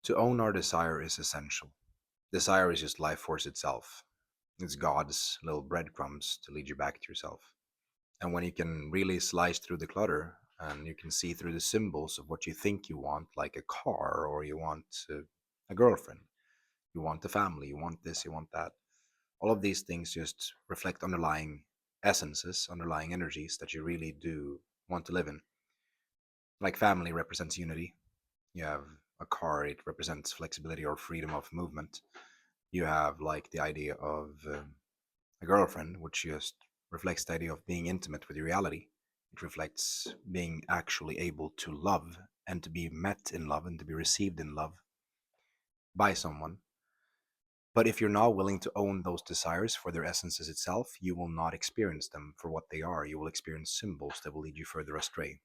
To own our desire is essential. Desire is just life force itself. It's God's little breadcrumbs to lead you back to yourself. And when you can really slice through the clutter and you can see through the symbols of what you think you want, like a car, or you want a girlfriend, you want a family, you want this, you want that. All of these things just reflect underlying essences, underlying energies that you really do want to live in. Like family represents unity. You have a car, it represents flexibility or freedom of movement. You have like the idea of a girlfriend, which just reflects the idea of being intimate with your reality. It reflects being actually able to love and to be met in love and to be received in love by someone. But if you're not willing to own those desires for their essences itself, you will not experience them for what they are. You will experience symbols that will lead you further astray.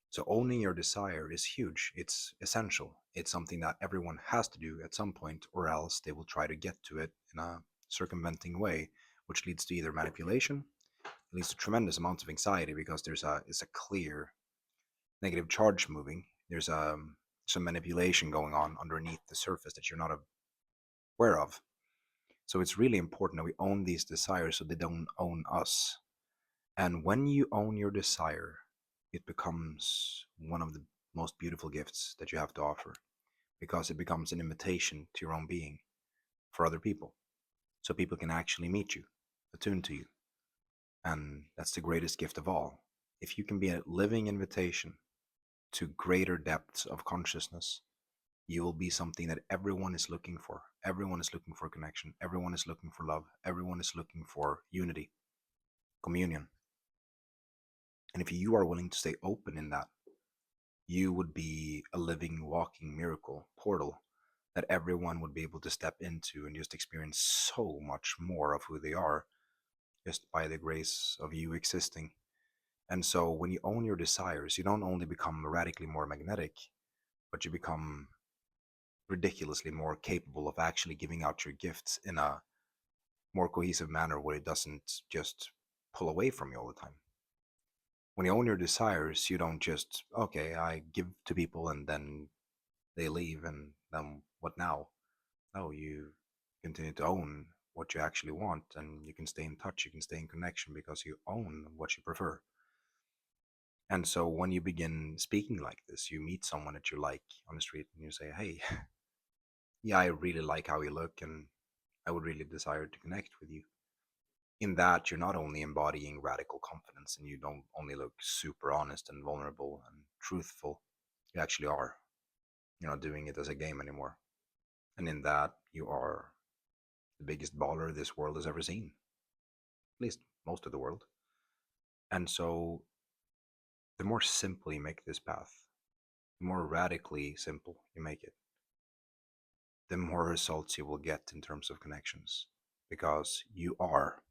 So owning your desire is huge. It's essential. It's something that everyone has to do at some point, or else they will try to get to it in a circumventing way, which leads to either manipulation, it leads to tremendous amounts of anxiety because it's a clear negative charge moving. There's some manipulation going on underneath the surface that you're not aware of. So it's really important that we own these desires so they don't own us. And when you own your desire, it becomes one of the most beautiful gifts that you have to offer because it becomes an invitation to your own being for other people. So people can actually meet you, attune to you. And that's the greatest gift of all. If you can be a living invitation to greater depths of consciousness, you will be something that everyone is looking for. Everyone is looking for connection. Everyone is looking for love. Everyone is looking for unity, communion. And if you are willing to stay open in that, you would be a living, walking miracle portal that everyone would be able to step into and just experience so much more of who they are just by the grace of you existing. And so when you own your desires, you don't only become radically more magnetic, but you become ridiculously more capable of actually giving out your gifts in a more cohesive manner where it doesn't just pull away from you all the time. When you own your desires, you don't just, okay, I give to people and then they leave and then what now? No, you continue to own what you actually want and you can stay in touch, you can stay in connection because you own what you prefer. And so when you begin speaking like this, you meet someone that you like on the street and you say, hey, yeah, I really like how you look and I would really desire to connect with you. In that, you're not only embodying radical confidence and you don't only look super honest and vulnerable and truthful, you actually are. You're not doing it as a game anymore. And in that, you are the biggest baller this world has ever seen, at least most of the world. And so, the more simple you make this path, the more radically simple you make it, the more results you will get in terms of connections. Because you are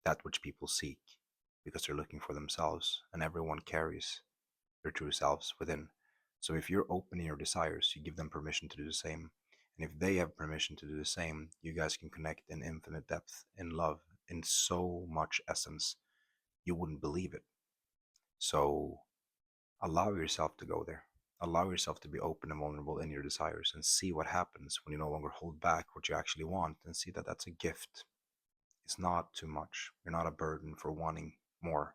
that which people seek, because they're looking for themselves, and everyone carries their true selves within. So if you're open in your desires, you give them permission to do the same. And if they have permission to do the same, you guys can connect in infinite depth, in love, in so much essence, you wouldn't believe it. So allow yourself to go there. Allow yourself to be open and vulnerable in your desires and see what happens when you no longer hold back what you actually want and see that that's a gift. It's not too much. You're not a burden for wanting more.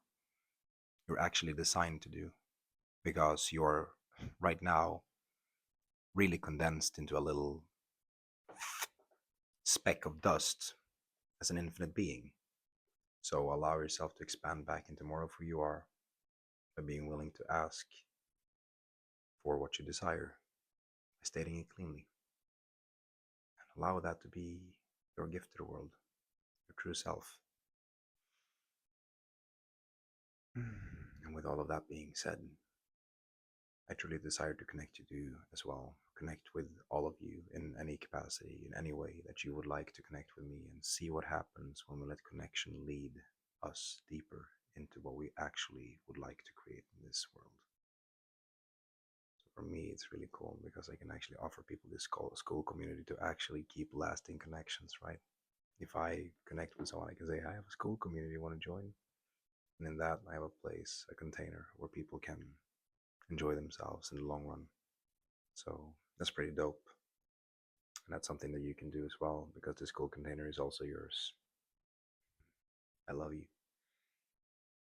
You're actually designed to do because you're right now really condensed into a little speck of dust as an infinite being. So allow yourself to expand back into more of who you are by being willing to ask for what you desire, by stating it cleanly, and allow that to be your gift to the world, your true self. And with all of that being said, I truly desire to connect you to as well. Connect with all of you in any capacity, in any way that you would like to connect with me, and see what happens when we let connection lead us deeper into what we actually would like to create in this world. So for me, it's really cool because I can actually offer people this school community to actually keep lasting connections, right? If I connect with someone, I can say, I have a school community, want to join? And in that, I have a place, a container where people can enjoy themselves in the long run. So that's pretty dope. And that's something that you can do as well because this gold container is also yours. I love you.